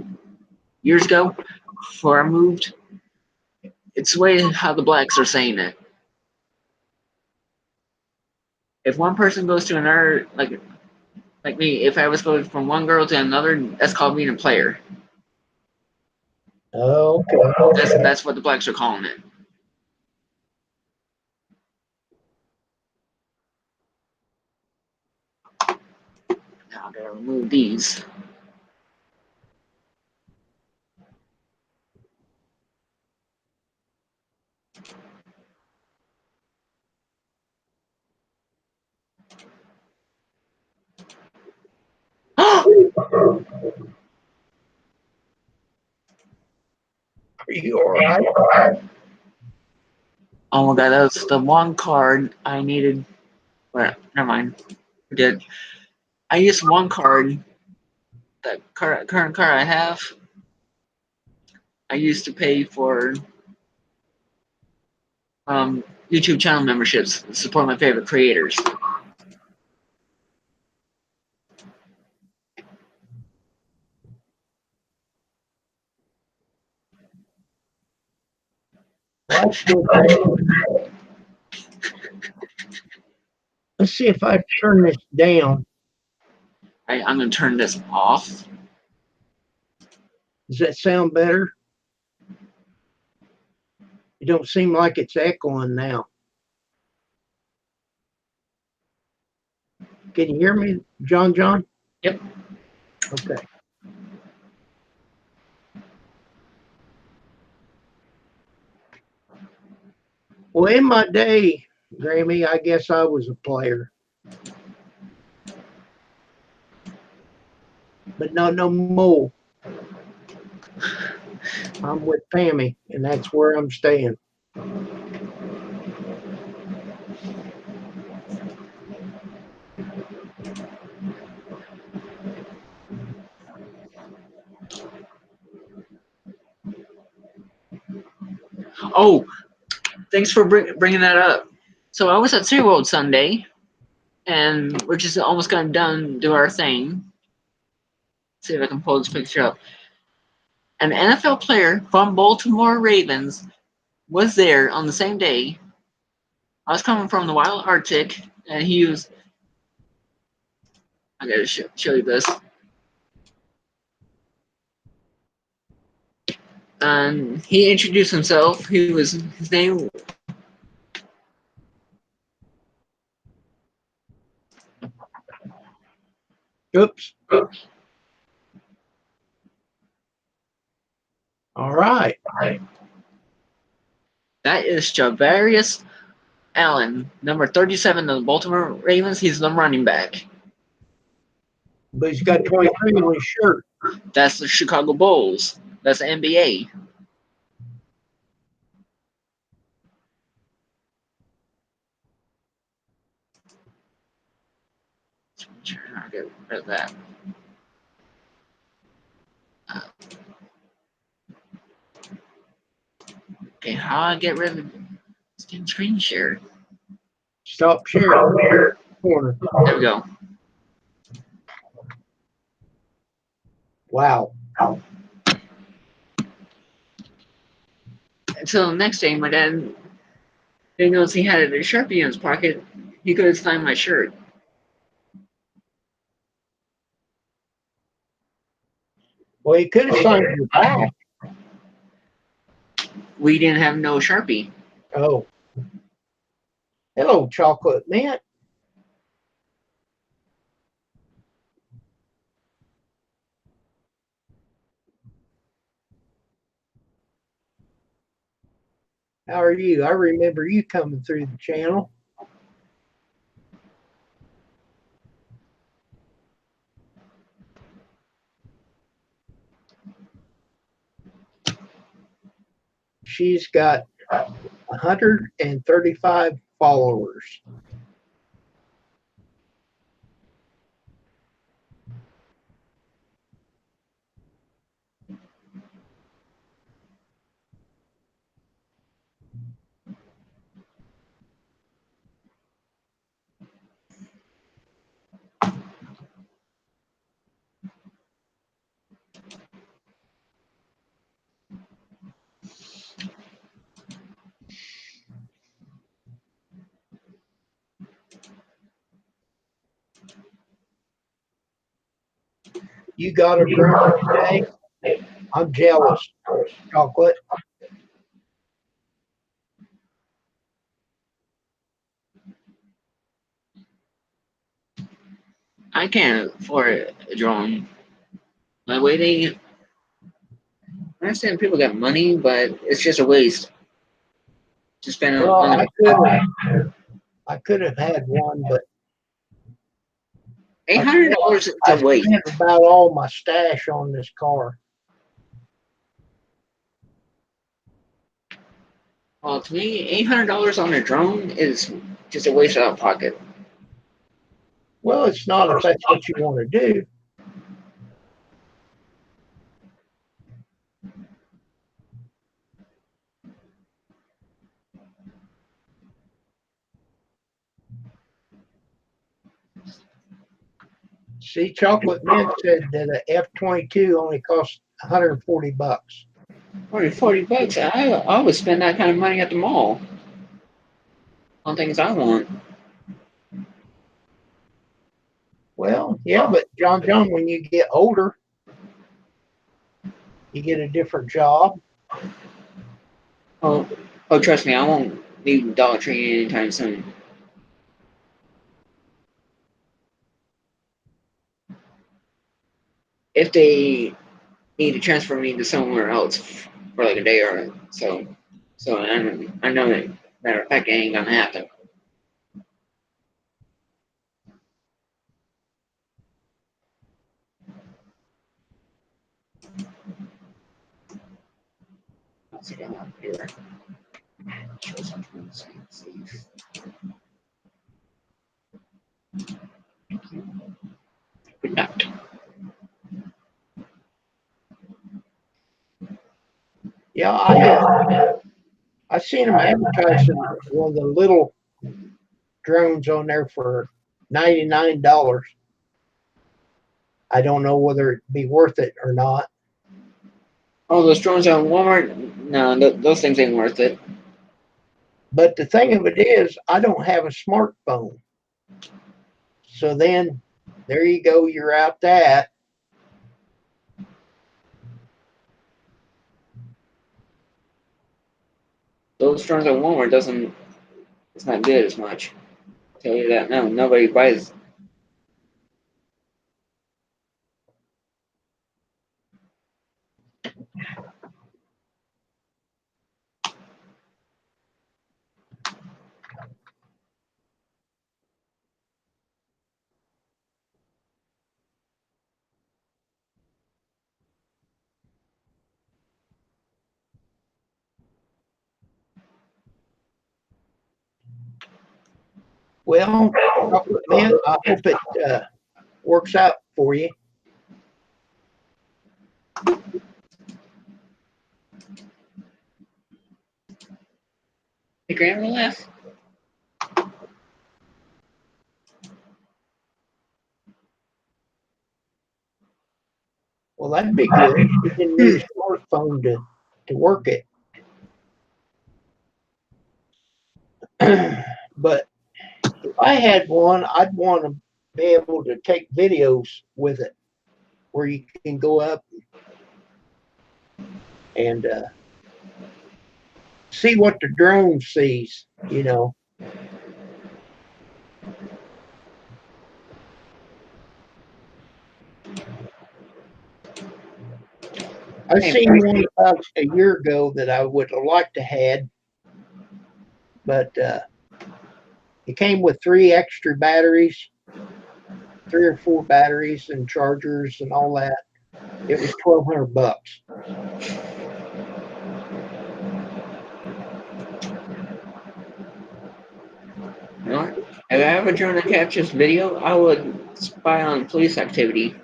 years ago before I moved. It's the way how the blacks are saying it. If one person goes to another, like me, if I was going from one girl to another, that's called being a player. Okay. That's what the blacks are calling it. Now I gotta remove these. Are you all right? Oh my god, that's the one card I needed. Well, never mind. I did. I used one card, that current card I have. I used to pay for YouTube channel memberships to support my favorite creators. Well, that's good. Let's see if I turn this down. Right, I'm going to turn this off. Does that sound better? It don't seem like it's echoing now. Can you hear me, John? Yep. Okay. Well, in my day, Grammy, I guess I was a player. But no more. I'm with Pammy, and that's where I'm staying. Oh, thanks for bringing that up. So I was at SeaWorld Sunday, and we're just almost got done do our thing. See if I can pull this picture up. An NFL player from Baltimore Ravens was there on the same day. I was coming from the wild Arctic, and he was. I gotta show you this. And he introduced himself. His name. Oops. All right. That is Javarius Allen, number 37 of the Baltimore Ravens. He's the running back. But he's got 23 on his shirt. That's the Chicago Bulls. That's the NBA. I'll get rid of that. Okay, how do I get rid of the screen share? Stop sharing. Corner. There we go. Wow. Until the next day, my dad didn't notice he had a Sharpie in his pocket. He couldn't find my shirt. Well, he could have signed your back. We didn't have no Sharpie. Oh. Hello, chocolate mint. How are you? I remember you coming through the channel. She's got 135 followers. You got a birthday today? I'm jealous. Chocolate. I can't afford a drone. My way I understand people got money, but it's just a waste to spend Well, on I could have had one, but $800. It's I a waste. spent about all my stash on this car. Well, to me, $800 on a drone is just a waste out of pocket. Well, it's not if that's what you want to do. See, Chocolate Mint said that a F-22 only costs $140. $40. I would spend that kind of money at the mall on things I want. Well, yeah, but John, when you get older, you get a different job. Oh, oh, trust me, I won't leave Dollar Tree anytime soon. If they need to transfer me to somewhere else for like a day or so, I know that matter of fact it ain't gonna happen. Let's see up here. Show something. Save. Good night. Yeah, I seen them advertising one of the little drones on there for $99. I don't know whether it'd be worth it or not. Oh, those drones on Walmart? No, those things ain't worth it. But the thing of it is, I don't have a smartphone. So then there you go, you're out that. Those drones on Walmart doesn't. It's not good as much. I'll tell you that now. Nobody buys. Well, chocolate mint, I hope it works out for you. The grammar left. Well, that'd be good. You didn't need a smartphone to work it. But if I had one, I'd want to be able to take videos with it where you can go up and see what the drone sees, you know. I Hey, seen one about a year ago that I would have liked to had, but it came with three extra batteries, 3 or 4 batteries and chargers and all that. It was $1,200. you know what? If I have a drone that captures video, I would spy on police activity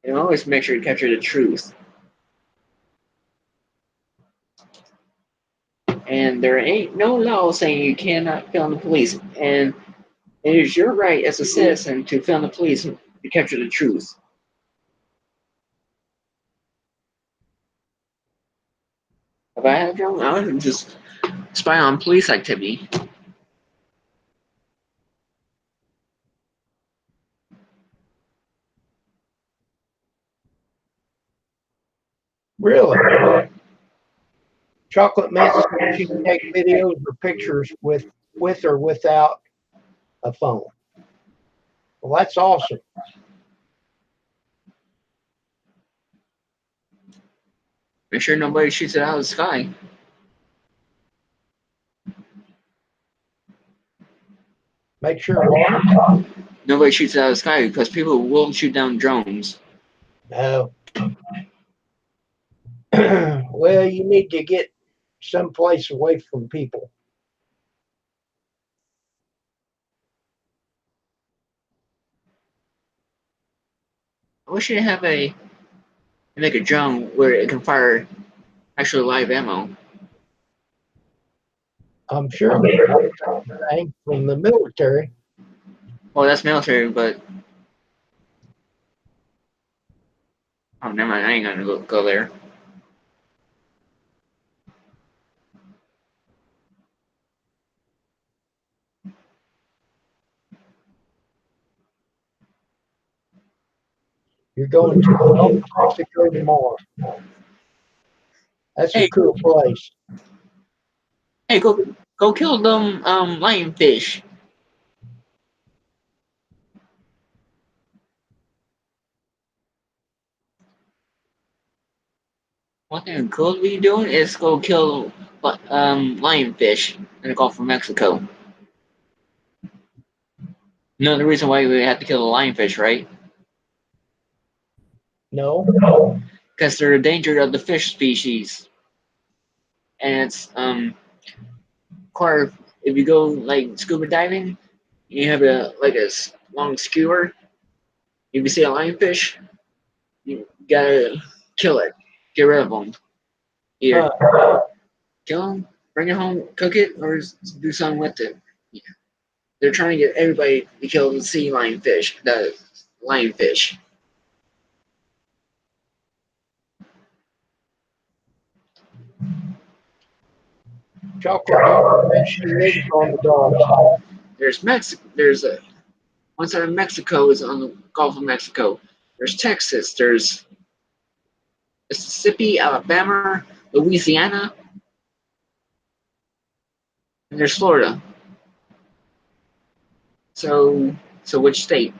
and always make sure to capture the truth. And there ain't no law saying you cannot film the police. And it is your right as a citizen to film the police to capture the truth. If I had a drone, I would just spy on police activity. Really? Chocolate mint says you can take videos or pictures with or without a phone. Well, that's awesome. Make sure nobody shoots it out of the sky. Make sure what? Nobody shoots it out of the sky because people will shoot down drones. No. Well, you need to get someplace away from people. I wish you have make a drone where it can fire actual live ammo. I'm sure they got something from the military. Well, that's military, but Oh, never mind. I ain't gonna go there. You're going to the Gulf of Mexico tomorrow. That's a Hey, cool place. hey, go kill them lionfish. One thing cool to be doing is go kill lionfish in the Gulf of Mexico. You know the reason why we have to kill the lionfish, right? No? Because they're a danger of the fish species, and it's required if you go like scuba diving, you have a long skewer. If you see a lionfish, you gotta kill it, get rid of them. Either kill them, bring it home, cook it, or do something with it. Yeah. They're trying to get everybody to kill the sea lionfish, the lionfish. Chocolate she lives on the Gulf. There's Mexico. There's a one side of Mexico is on the Gulf of Mexico. There's Texas. There's Mississippi, Alabama, Louisiana, and there's Florida. So which state?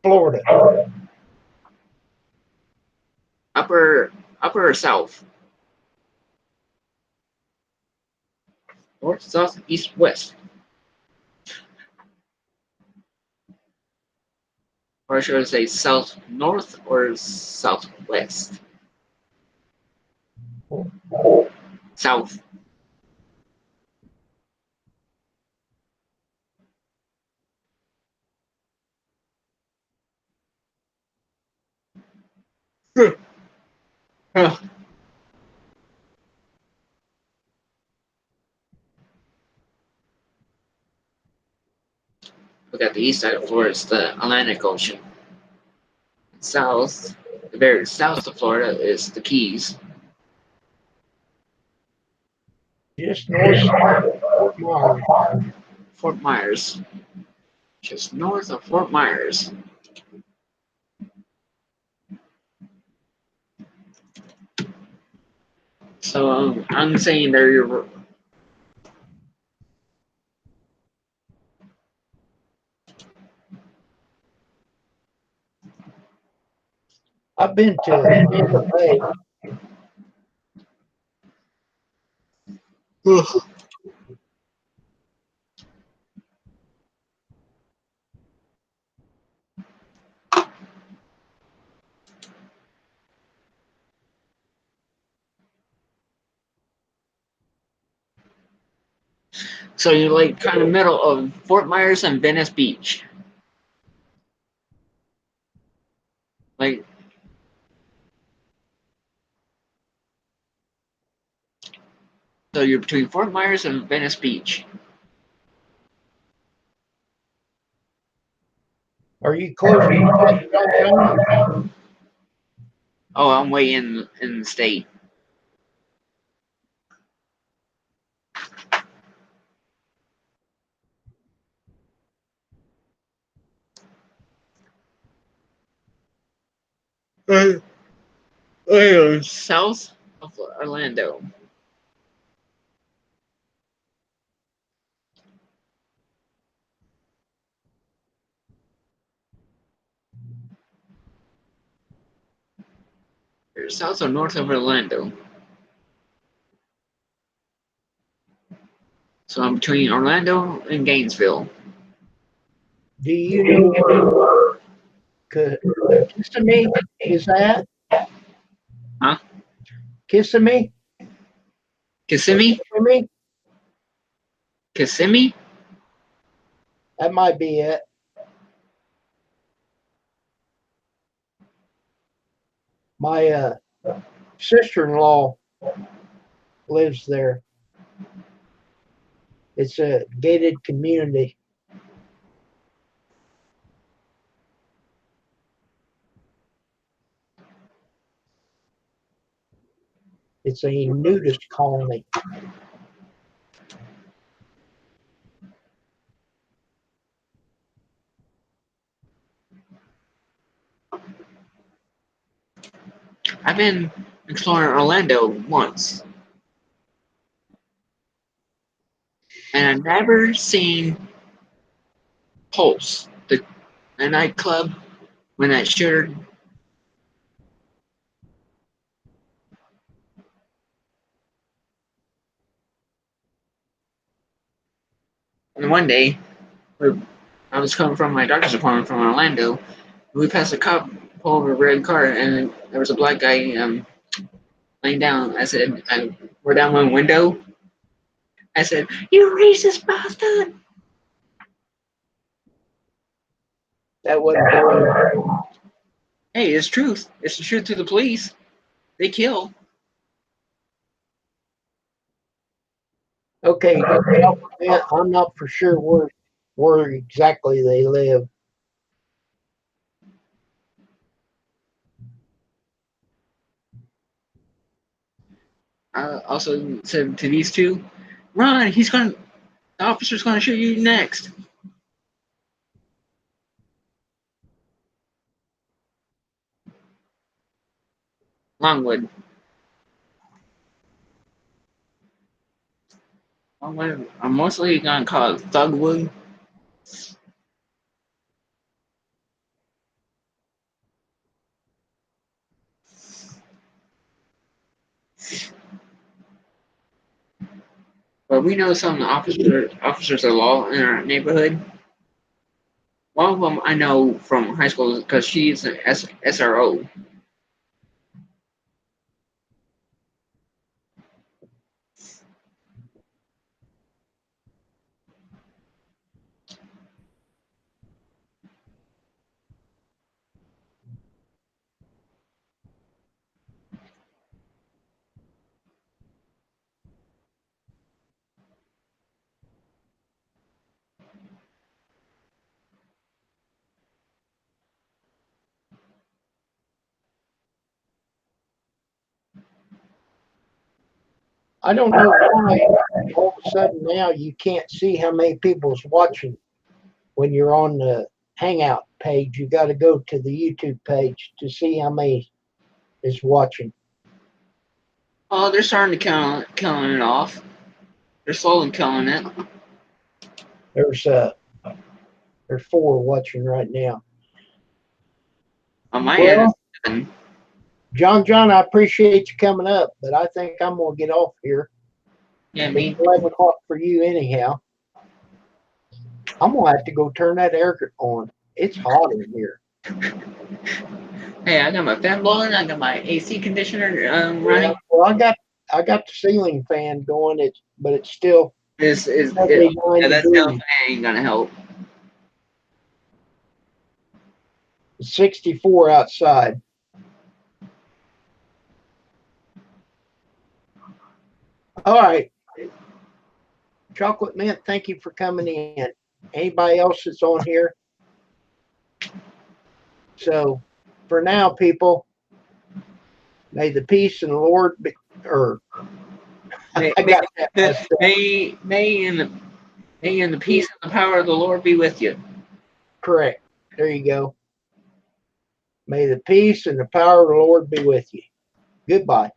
Florida. Upper upper or south? North, south, east, west. Or should I say south north or southwest? South. Huh. Look at the east side of Florida, it's the Atlantic Ocean. South, the very south of Florida is the Keys. Just north of Fort Myers. Fort Myers, just north of Fort Myers. So I'm saying they're I've been to Tampa Bay. so you're like kind of middle of Fort Myers and Venice Beach. Like so you're between Fort Myers and Venice Beach. Are you close to downtown? Oh, I'm way in the state. South of Orlando. You're south or north of Orlando. So I'm between Orlando and Gainesville. Do you know where Kissimmee is at? Huh? Kissimmee? Or Kissimmee? Kissimmee? Kissimmee? That might be it. My sister-in-law lives there. It's a gated community. It's a nudist colony. I've been exploring Orlando once, and I've never seen Pulse, the nightclub, when that shooter. And one day, I was coming from my doctor's appointment from Orlando. And we passed a cop pull over a red car, and there was a black guy laying down. I said, I rolled down one window. I said, "You racist bastard!" That wasn't very. Hey, it's truth. It's the truth to the police. They kill. Okay, I'm not for sure where exactly they live. I also said to these two, "Run! The officer's gonna shoot you next." Longwood. Longwood. I'm mostly gonna call it Thugwood. But we know some officers of law in our neighborhood. One of them I know from high school because she's an SRO. I don't know why all of a sudden now you can't see how many people's watching when you're on the Hangout page. You got to go to the YouTube page to see how many is watching. Oh, they're starting to killing it off. They're slowly killing it. There's 4 watching right now. On my end, Well, it's 7. John, I appreciate you coming up, but I think I'm gonna get off here. Yeah, It's me. 11 o'clock for you anyhow. I'm gonna have to go turn that air on. It's hot in here. Hey, I got my fan blowing. I got my AC conditioner running. Yeah, well, I got the ceiling fan going. But it's still Yeah, 79 that ceiling degrees. fan ain't gonna help. It's 64 outside. All right, Chocolate Mint, thank you for coming in. Anybody else that's on here? So for now, people, may the peace and the Lord be, or May, I may, got that messed up. may in the peace and the power of the Lord be with you. Correct. There you go. May the peace and the power of the Lord be with you. Goodbye.